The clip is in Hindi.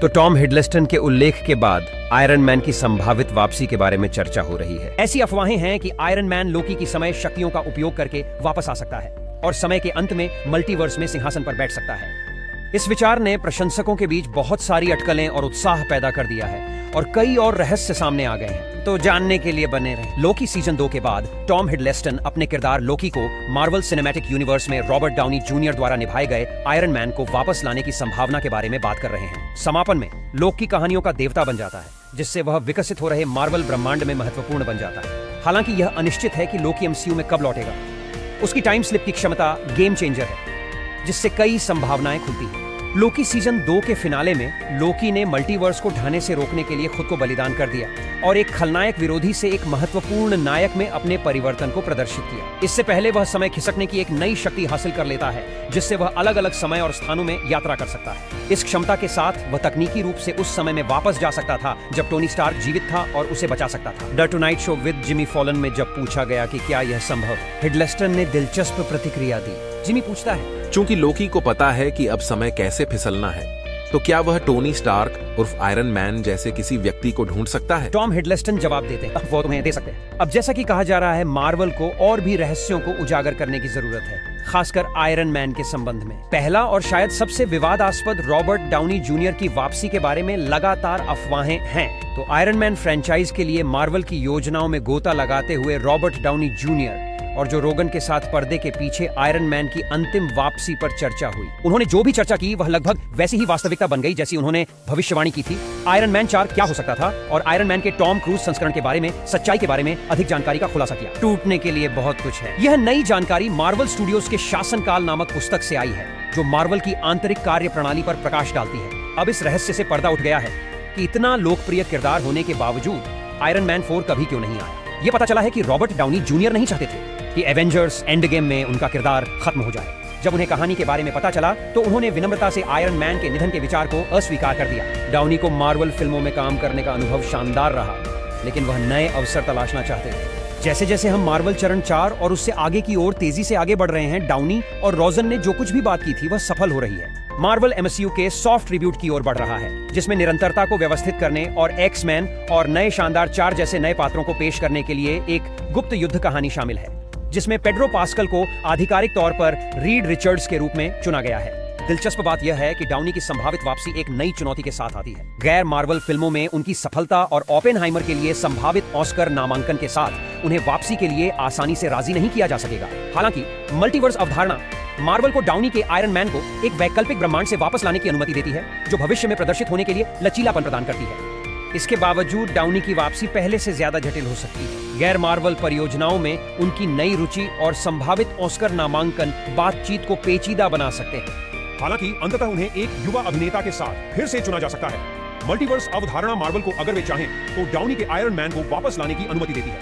तो टॉम हिडलस्टन के उल्लेख के बाद आयरन मैन की संभावित वापसी के बारे में चर्चा हो रही है। ऐसी अफवाहें हैं कि आयरन मैन लोकी की समय शक्तियों का उपयोग करके वापस आ सकता है और समय के अंत में मल्टीवर्स में सिंहासन पर बैठ सकता है। इस विचार ने प्रशंसकों के बीच बहुत सारी अटकलें और उत्साह पैदा कर दिया है और कई और रहस्य सामने आ गए हैं। तो जानने के लिए बने रहे। लोकी सीजन 2 के बाद टॉम हिडलस्टन अपने किरदार लोकी को मार्वल सिनेमैटिक यूनिवर्स में रॉबर्ट डाउनी जूनियर द्वारा निभाए गए आयरन मैन को वापस लाने की संभावना के बारे में बात कर रहे हैं। समापन में लोकी कहानियों का देवता बन जाता है, जिससे वह विकसित हो रहे मार्वल ब्रह्मांड में महत्वपूर्ण बन जाता है। हालांकि यह अनिश्चित है कि लोकी एमसीयू में कब लौटेगा। उसकी टाइम स्लिप की क्षमता गेम चेंजर है, जिससे कई संभावनाएं खुलती हैं। लोकी सीजन 2 के फिनाले में लोकी ने मल्टीवर्स को ढहने से रोकने के लिए खुद को बलिदान कर दिया और एक खलनायक विरोधी से एक महत्वपूर्ण नायक में अपने परिवर्तन को प्रदर्शित किया। इससे पहले वह समय खिसकने की एक नई शक्ति हासिल कर लेता है, जिससे वह अलग अलग समय और स्थानों में यात्रा कर सकता है। इस क्षमता के साथ वह तकनीकी रूप से उस समय में वापस जा सकता था जब टोनी स्टार्क जीवित था और उसे बचा सकता था। The tonight show with Jimmy Fallon में जब पूछा गया कि क्या यह संभव है, हिडलस्टन ने दिलचस्प प्रतिक्रिया दी। जिमी पूछता है, चूंकि लोकी को पता है कि अब समय कैसे फिसलना है, तो क्या वह टोनी स्टार्क उर्फ आयरन मैन जैसे किसी व्यक्ति को ढूंढ सकता है? टॉम हिडलस्टन जवाब देते हैं, वो तुम्हें दे सकते हैं। अब जैसा कि कहा जा रहा है, मार्वल को और भी रहस्यों को उजागर करने की जरूरत है, खासकर आयरन मैन के संबंध में। पहला और शायद सबसे विवादास्पद रॉबर्ट डाउनी जूनियर की वापसी के बारे में लगातार अफवाहें हैं। तो आयरन मैन फ्रेंचाइज के लिए मार्वल की योजनाओं में गोता लगाते हुए रॉबर्ट डाउनी जूनियर और जो रोगन के साथ पर्दे के पीछे आयरन मैन की अंतिम वापसी पर चर्चा हुई। उन्होंने जो भी चर्चा की वह लगभग वैसी ही वास्तविकता बन गई जैसी उन्होंने भविष्यवाणी की थी। आयरन मैन 4 क्या हो सकता था और आयरन मैन के टॉम क्रूज संस्करण के बारे में सच्चाई के बारे में अधिक जानकारी का खुलासा किया। टूटने के लिए बहुत कुछ है। यह नई जानकारी मार्वल स्टूडियोज के शासनकाल नामक पुस्तक से आई है, जो मार्वल की आंतरिक कार्य प्रणाली पर प्रकाश डालती है। अब इस रहस्य से पर्दा उठ गया है कि इतना लोकप्रिय किरदार होने के बावजूद आयरन मैन 4 कभी क्यों नहीं आया। यह पता चला है कि रॉबर्ट डाउनी जूनियर नहीं चाहते थे कि एवेंजर्स एंड गेम में उनका किरदार खत्म हो जाए। जब उन्हें कहानी के बारे में पता चला तो उन्होंने विनम्रता से आयरन मैन के निधन के विचार को अस्वीकार कर दिया। डाउनी को मार्वल फिल्मों में काम करने का अनुभव शानदार रहा, लेकिन वह नए अवसर तलाशना चाहते थे। जैसे जैसे हम मार्वल चरण 4 और उससे आगे की ओर तेजी से आगे बढ़ रहे हैं, डाउनी और रोजन ने जो कुछ भी बात की थी वह सफल हो रही है। मार्वल एमसीयू के सॉफ्ट रिब्यूट की ओर बढ़ रहा है, जिसमें निरंतरता को व्यवस्थित करने और एक्स-मैन और नए शानदार 4 जैसे नए पात्रों को पेश करने के लिए एक गुप्त युद्ध कहानी शामिल है, जिसमें पेड्रो पास्कल को आधिकारिक तौर पर रीड रिचर्ड्स के रूप में चुना गया है। दिलचस्प बात यह है कि डाउनी की संभावित वापसी एक नई चुनौती के साथ आती है। गैर मार्वल फिल्मों में उनकी सफलता और ओपेनहाइमर के लिए संभावित ऑस्कर नामांकन के साथ उन्हें वापसी के लिए आसानी से राजी नहीं किया जा सकेगा। हालांकि मल्टीवर्स अवधारणा मार्वल को डाउनी के आयरन मैन को एक वैकल्पिक ब्रह्मांड से वापस लाने की अनुमति देती है, जो भविष्य में प्रदर्शित होने के लिए लचीलापन प्रदान करती है। इसके बावजूद डाउनी की वापसी पहले से ज्यादा जटिल हो सकती है। गैर मार्वल परियोजनाओं में उनकी नई रुचि और संभावित ऑस्कर नामांकन बातचीत को पेचीदा बना सकते हैं। हालांकि अंततः उन्हें एक युवा अभिनेता के साथ फिर से चुना जा सकता है। मल्टीवर्स अवधारणा मार्वल को अगर वे चाहें तो डाउनी के आयरन मैन को वापस लाने की अनुमति देती है।